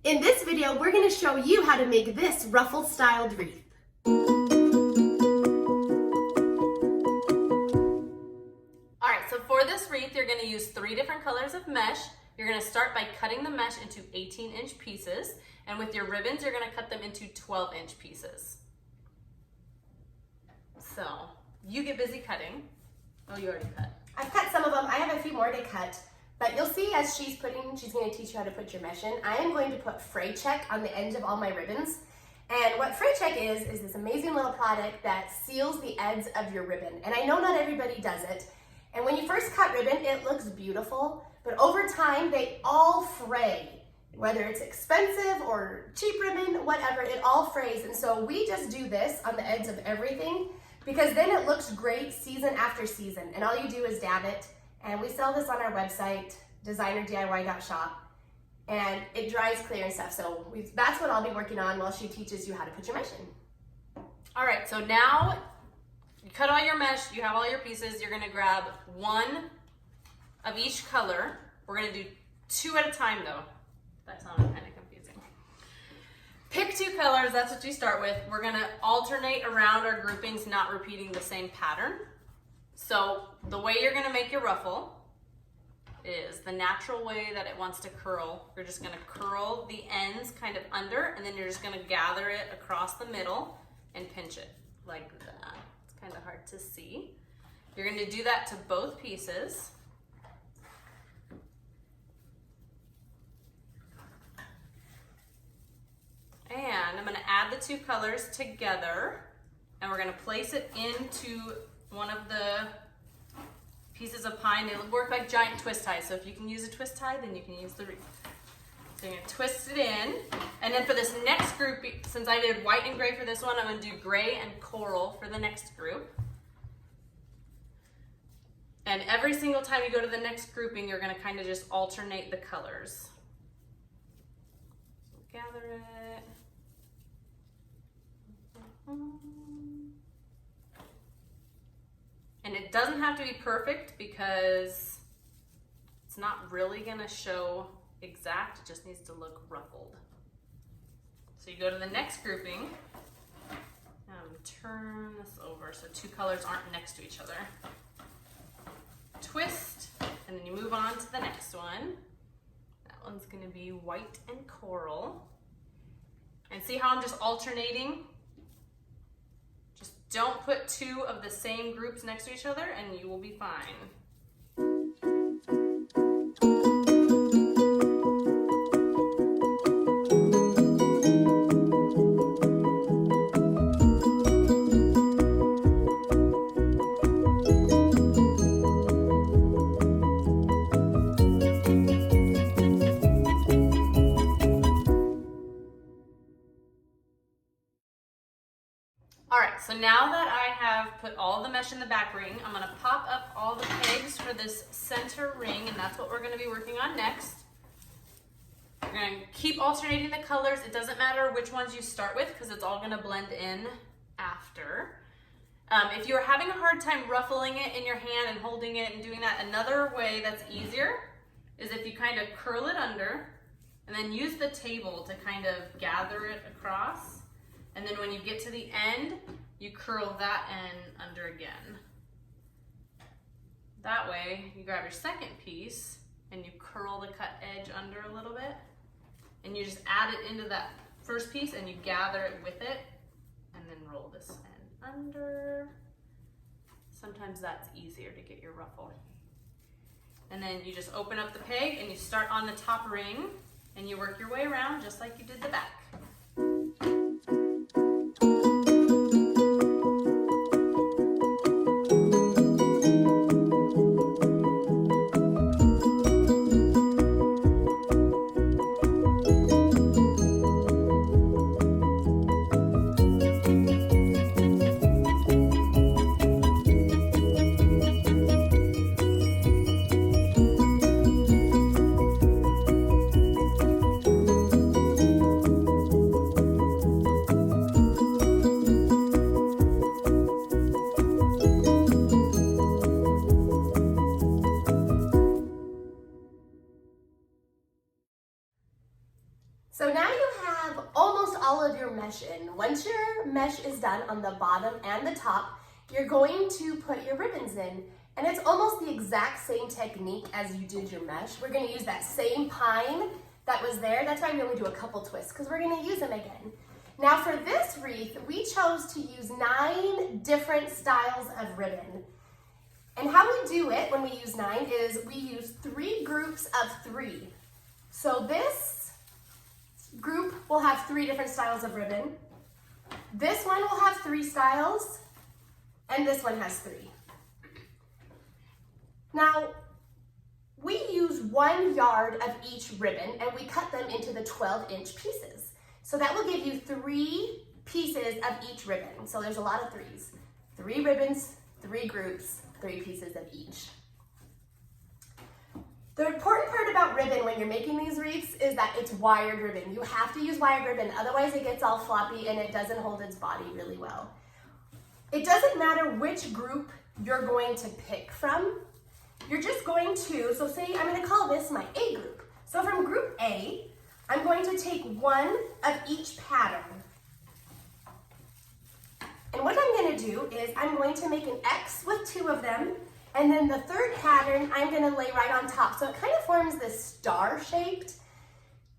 In this video, we're going to show you how to make this ruffled styled wreath. Alright, so for this wreath, you're going to use 3 different colors of mesh. You're going to start by cutting the mesh into 18-inch pieces, and with your ribbons, you're going to cut them into 12-inch pieces. So, you get busy cutting. Oh, you already cut. I've cut some of them. I have a few more to cut. But you'll see as she's going to teach you how to put your mesh in. I am going to put fray check on the ends of all my ribbons. And what fray check is this amazing little product that seals the ends of your ribbon. And I know not everybody does it. And when you first cut ribbon, it looks beautiful, but over time they all fray. Whether it's expensive or cheap ribbon, whatever, it all frays. And so we just do this on the ends of everything because then it looks great season after season. And all you do is dab it. And we sell this on our website, DesignerDIY.shop, and it dries clear and stuff. So that's what I'll be working on while she teaches you how to put your mesh in. All right, so now you cut all your mesh, you have all your pieces. You're gonna grab 1 of each color. We're gonna do 2 at a time though. That sounded kind of confusing. Pick 2 colors, that's what you start with. We're gonna alternate around our groupings, not repeating the same pattern. So the way you're gonna make your ruffle is the natural way that it wants to curl. You're just gonna curl the ends kind of under, and then you're just gonna gather it across the middle and pinch it like that. It's kind of hard to see. You're gonna do that to both pieces. And I'm gonna add the 2 colors together, and we're gonna place it into one of the pieces of pine. They work like giant twist ties, so if you can use a twist tie, then you can use the wreath. So you're gonna twist it in, and then for this next group, since I did white and gray for this one, I'm gonna do gray and coral for the next group. And every single time you go to the next grouping, you're gonna kind of just alternate the colors. So gather it. And it doesn't have to be perfect because it's not really gonna show exact, it just needs to look ruffled. So you go to the next grouping, turn this over so 2 colors aren't next to each other. Twist, and then you move on to the next one. That one's gonna be white and coral. And see how I'm just alternating? Don't put 2 of the same groups next to each other and you will be fine. Alright, so now that I have put all the mesh in the back ring, I'm going to pop up all the pegs for this center ring, and that's what we're going to be working on next. You're going to keep alternating the colors. It doesn't matter which ones you start with because it's all going to blend in after. If you're having a hard time ruffling it in your hand and holding it and doing that, another way that's easier is if you kind of curl it under and then use the table to kind of gather it across. And then when you get to the end, you curl that end under again. That way, you grab your second piece and you curl the cut edge under a little bit, and you just add it into that first piece and you gather it with it, and then roll this end under. Sometimes that's easier to get your ruffle. And then you just open up the peg and you start on the top ring and you work your way around just like you did the back. So now you have almost all of your mesh in. Once your mesh is done on the bottom and the top, you're going to put your ribbons in. And it's almost the exact same technique as you did your mesh. We're gonna use that same pine that was there. That's why we only do a couple twists, because we're gonna use them again. Now for this wreath, we chose to use 9 different styles of ribbon. And how we do it when we use 9 is we use 3 groups of 3. So this group will have 3 different styles of ribbon. This one will have 3 styles, and this one has 3. Now, we use 1 yard of each ribbon, and we cut them into the 12-inch pieces. So that will give you 3 pieces of each ribbon. So there's a lot of 3s. 3 ribbons, 3 groups, 3 pieces of each. The important part about ribbon when you're making these wreaths is that it's wired ribbon. You have to use wired ribbon, otherwise it gets all floppy and it doesn't hold its body really well. It doesn't matter which group you're going to pick from. You're just going to, so say I'm going to call this my A group. So from group A, I'm going to take 1 of each pattern. And what I'm going to do is I'm going to make an X with 2 of them, and then the 3rd pattern I'm going to lay right on top. So it kind of forms this star shaped.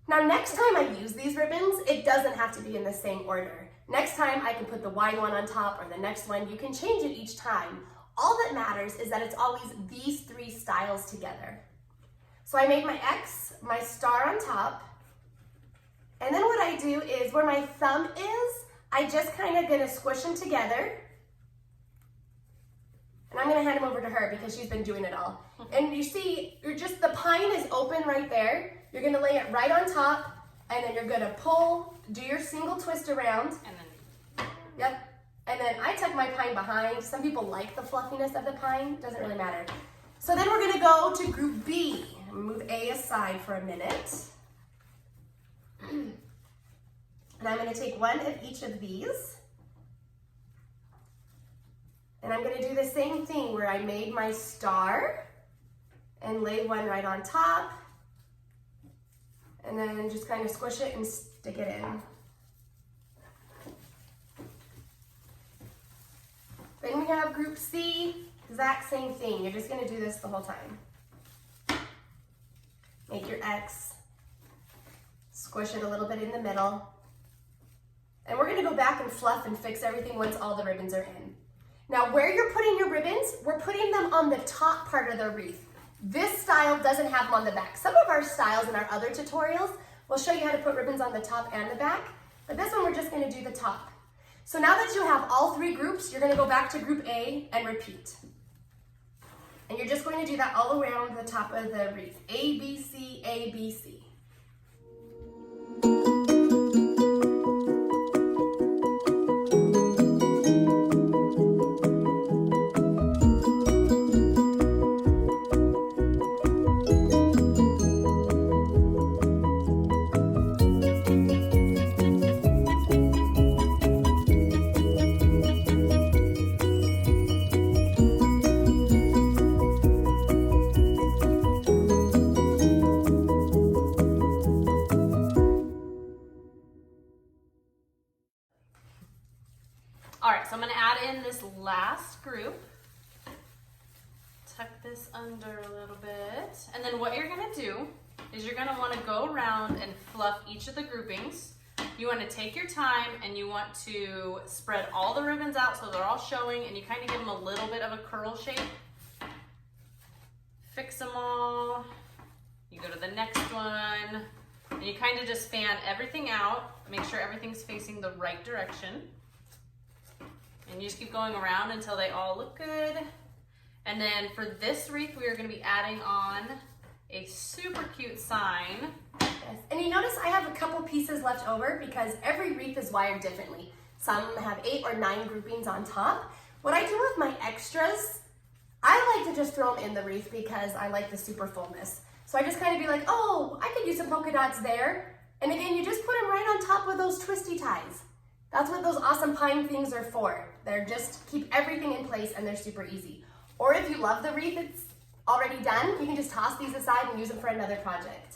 Now next time I use these ribbons, it doesn't have to be in the same order. Next time I can put the wide one on top, or the next one. You can change it each time. All that matters is that it's always these 3 styles together. So I made my X, my star on top, and then what I do is where my thumb is, I just kind of gonna squish them together. And I'm gonna hand them over to her because she's been doing it all. And you see, the pine is open right there. You're gonna lay it right on top, and then you're gonna pull, do your single twist around. And then, yep. And then I tuck my pine behind. Some people like the fluffiness of the pine, doesn't really matter. So then we're gonna go to group B. Move A aside for a minute. And I'm gonna take 1 of each of these. And I'm gonna do the same thing where I made my star and lay 1 right on top. And then just kind of squish it and stick it in. Then we have group C, exact same thing. You're just gonna do this the whole time. Make your X, squish it a little bit in the middle. And we're gonna go back and fluff and fix everything once all the ribbons are in. Now where you're putting your ribbons, we're putting them on the top part of the wreath. This style doesn't have them on the back. Some of our styles in our other tutorials will show you how to put ribbons on the top and the back, but this one we're just gonna do the top. So now that you have all 3 groups, you're gonna go back to group A and repeat. And you're just going to do that all around the top of the wreath. A, B, C, A, B, C. All right, so I'm gonna add in this last group. Tuck this under a little bit. And then what you're gonna do is you're gonna wanna go around and fluff each of the groupings. You wanna take your time and you want to spread all the ribbons out so they're all showing, and you kind of give them a little bit of a curl shape. Fix them all. You go to the next one, and you kind of just fan everything out. Make sure everything's facing the right direction. And you just keep going around until they all look good. And then for this wreath, we are gonna be adding on a super cute sign. Yes. And you notice I have a couple pieces left over because every wreath is wired differently. Some have 8 or 9 groupings on top. What I do with my extras, I like to just throw them in the wreath because I like the super fullness. So I just kind of be like, oh, I could use some polka dots there. And again, you just put them right on top of those twisty ties. That's what those awesome pine things are for. They're just keep everything in place and they're super easy. Or if you love the wreath, it's already done, you can just toss these aside and use them for another project.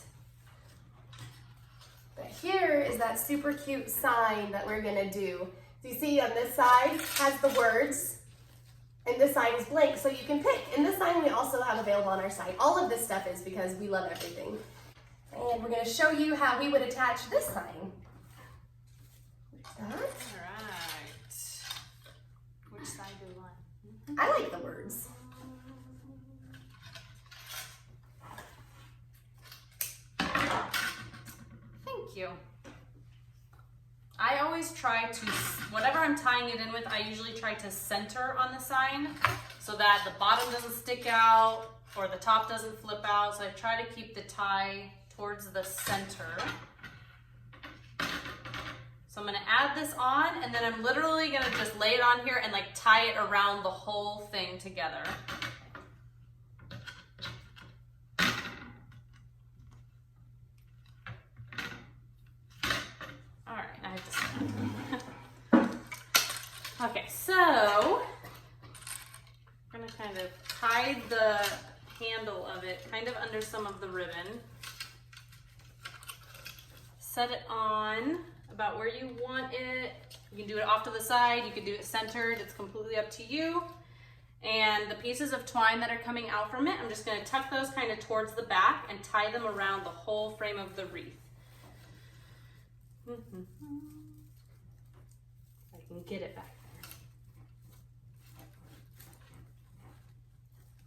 But here is that super cute sign that we're gonna do. So you see on this side has the words, and this side is blank, so you can pick. And this sign we also have available on our site. All of this stuff is because we love everything. And we're gonna show you how we would attach this sign. All right. Which side do we want? I like the words. Thank you. I always try to, whatever I'm tying it in with, I usually try to center on the sign so that the bottom doesn't stick out or the top doesn't flip out. So I try to keep the tie towards the center. So I'm gonna add this on, and then I'm literally gonna just lay it on here and like tie it around the whole thing together. All right, I have to. Okay, so I'm gonna kind of tie the handle of it kind of under some of the ribbon. Set it on about where you want it. You can do it off to the side, you can do it centered, it's completely up to you. And the pieces of twine that are coming out from it, I'm just gonna tuck those kind of towards the back and tie them around the whole frame of the wreath. I can get it back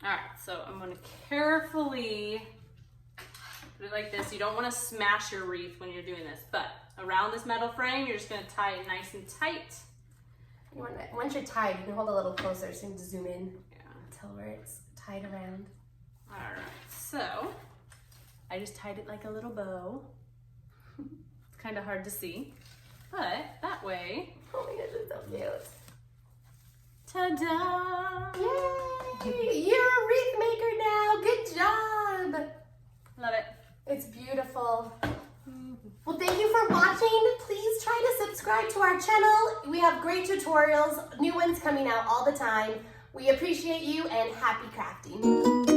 there. All right, so I'm gonna carefully put it like this. You don't wanna smash your wreath when you're doing this, but around this metal frame, you're just gonna tie it nice and tight. Once you're tied, you can hold a little closer so you can zoom in. Yeah. Tell where it's tied around. All right, so I just tied it like a little bow. It's kind of hard to see, but that way. Oh my gosh, it's so cute. Ta-da! Yay! You're a wreath maker now. Good job. Love it. It's beautiful. Well, thank you for watching. Please try to subscribe to our channel. We have great tutorials, new ones coming out all the time. We appreciate you and happy crafting.